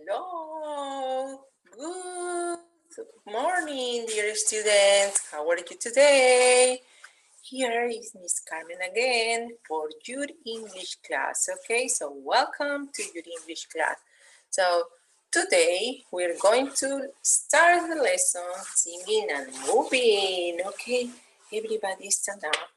Hello, good morning, dear students. How are you today? Here is Miss Carmen again for your English class. Okay, so welcome to your English class. So today we're going to start the lesson singing and moving. Okay, everybody stand up.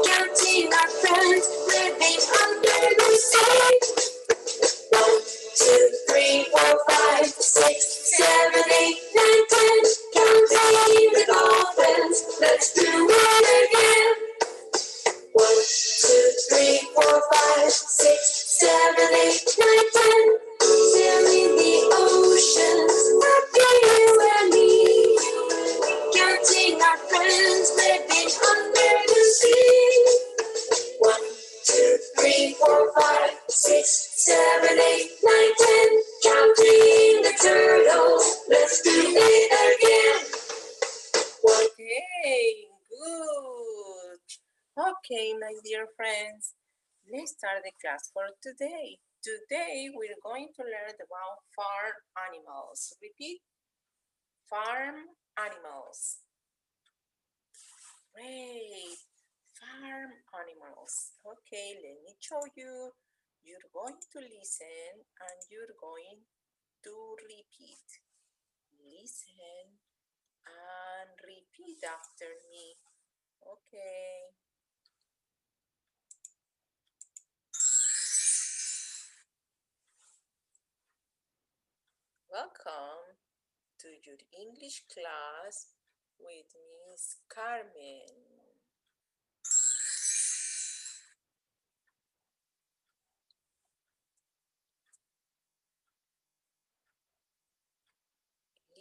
Counting our friends living under the sea. 1, 2, 3, 4, 5, 6, 7, 8, 9, 10. Counting the dolphins. Let's do it again. 1, 2, 3, 4, 5, 6, 7, 8, 9, 10. Sailing the oceans, happy you and me. Counting our friends living under the sea. 1, 2, 3, 4, 5, 6, 7, 8, 9, 10. Counting the turtles. Let's do it again. Okay, good. Okay, my dear friends, let's start the class for today. Today we're going to learn about farm animals. Repeat, farm animals. Great, farm animals. Okay, let me show you. You're going to listen and you're going to repeat. Listen and repeat after me. Okay. Welcome to your English class with Miss Carmen.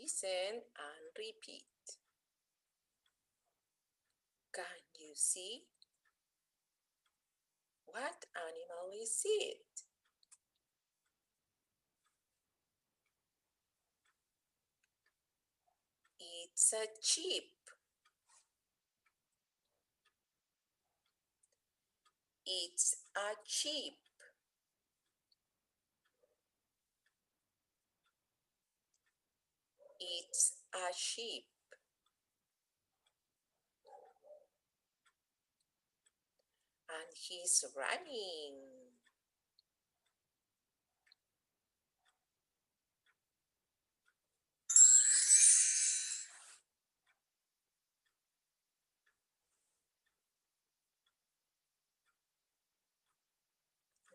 Listen and repeat. Can you see? What animal is it? It's a sheep. It's a sheep. It's a sheep. And he's running.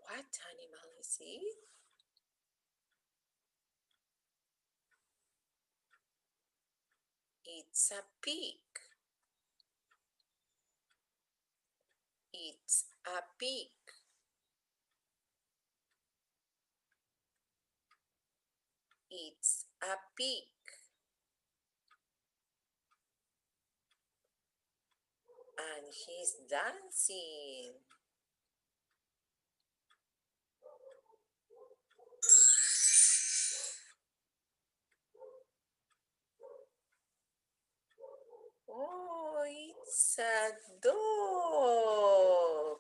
What animal is it? It's a pig. It's a pig. It's a pig. And he's dancing. Oh, it's a dog.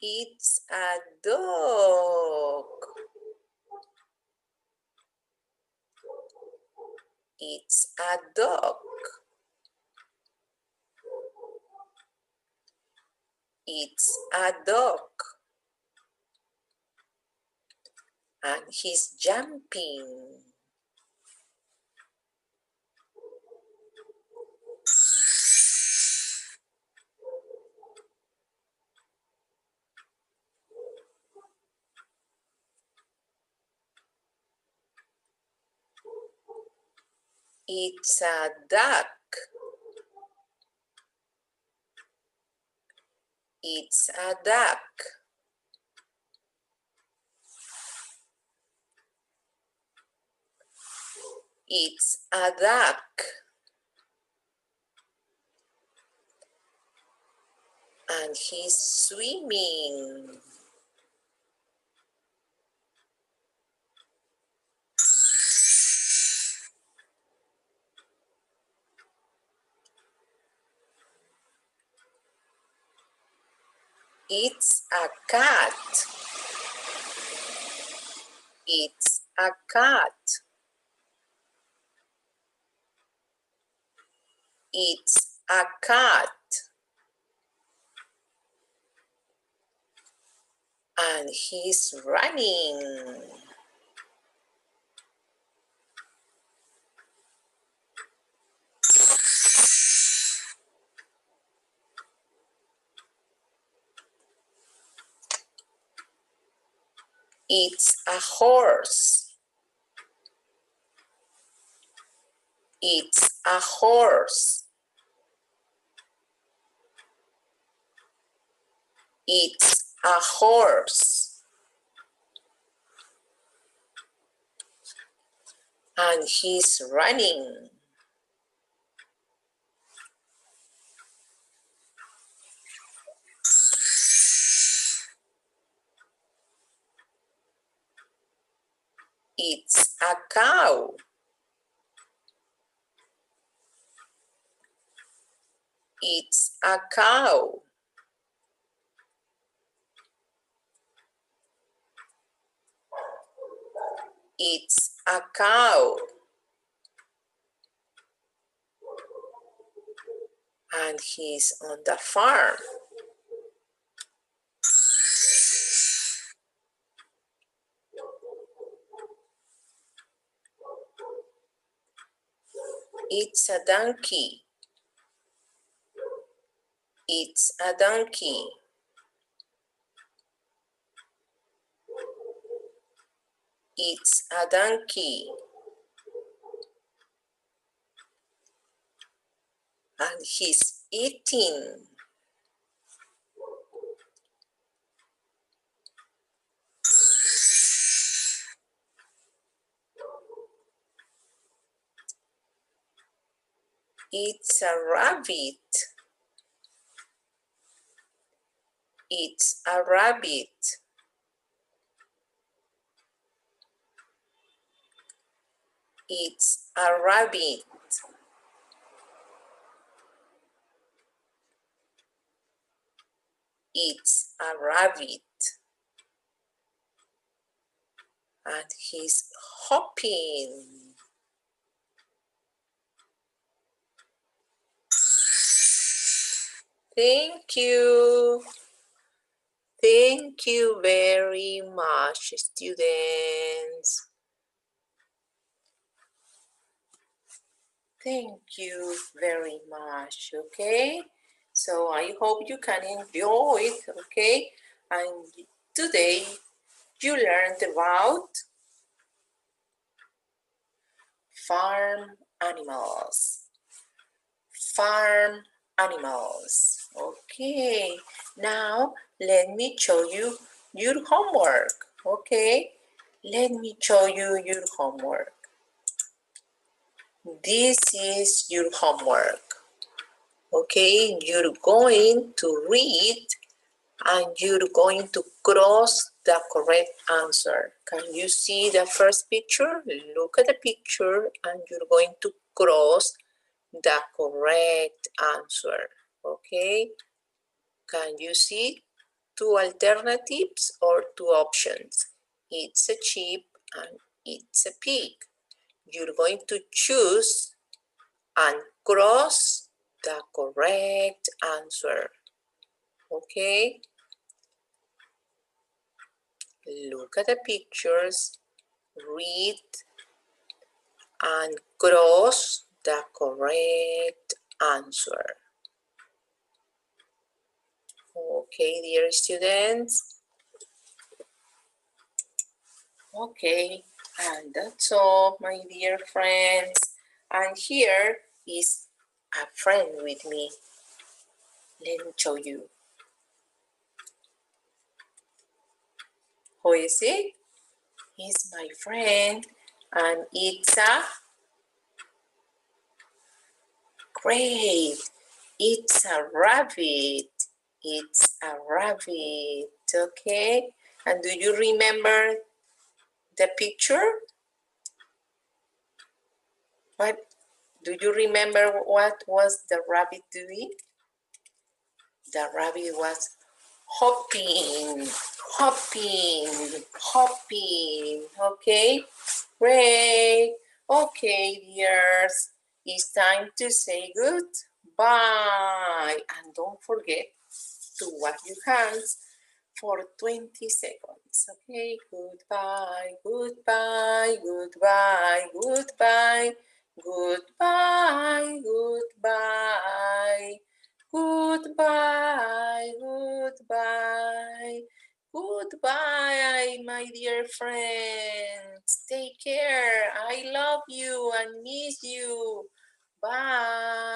It's a dog. It's a dog. It's a dog. And he's jumping. It's a duck. It's a duck. It's a duck. and he's swimming. It's a cat. It's a cat. It's a cat. And he's running. It's a horse. It's a horse. It's a horse. And he's running. It's a cow. It's a cow. It's a cow. And he's on the farm. It's a donkey. It's a donkey. It's a donkey. And he's eating. It's a rabbit. It's a rabbit. It's a rabbit. It's a rabbit. And he's hopping. Thank you. Thank you very much, students. Thank you very much, okay? So I hope you can enjoy it, okay? And today you learned about farm animals. Farm animals. Okay, now let me show you your homework, okay? Let me show you your homework. This is your homework. Okay, you're going to read and you're going to cross the correct answer. Can you see the first picture? Look at the picture and you're going to cross the correct answer. Okay, can you see two alternatives or two options? It's a sheep and it's a pig. You're going to choose and cross the correct answer. Okay, look at the pictures, read and cross the correct answer. Okay, dear students. Okay, and that's all, my dear friends. And here is a friend with me. Let me show you. Who is he? He's my friend, and it's a great. It's a rabbit. It's a rabbit, okay? And do you remember the picture? What do you remember what was the rabbit doing? The rabbit was hopping, hopping, hopping. Okay, great. Okay, dears, it's time to say goodbye. And don't forget to wash your hands for 20 seconds. Okay, goodbye, goodbye, goodbye, goodbye, goodbye, goodbye. Goodbye, goodbye, goodbye, my dear friends. Take care. I love you and miss you. Bye.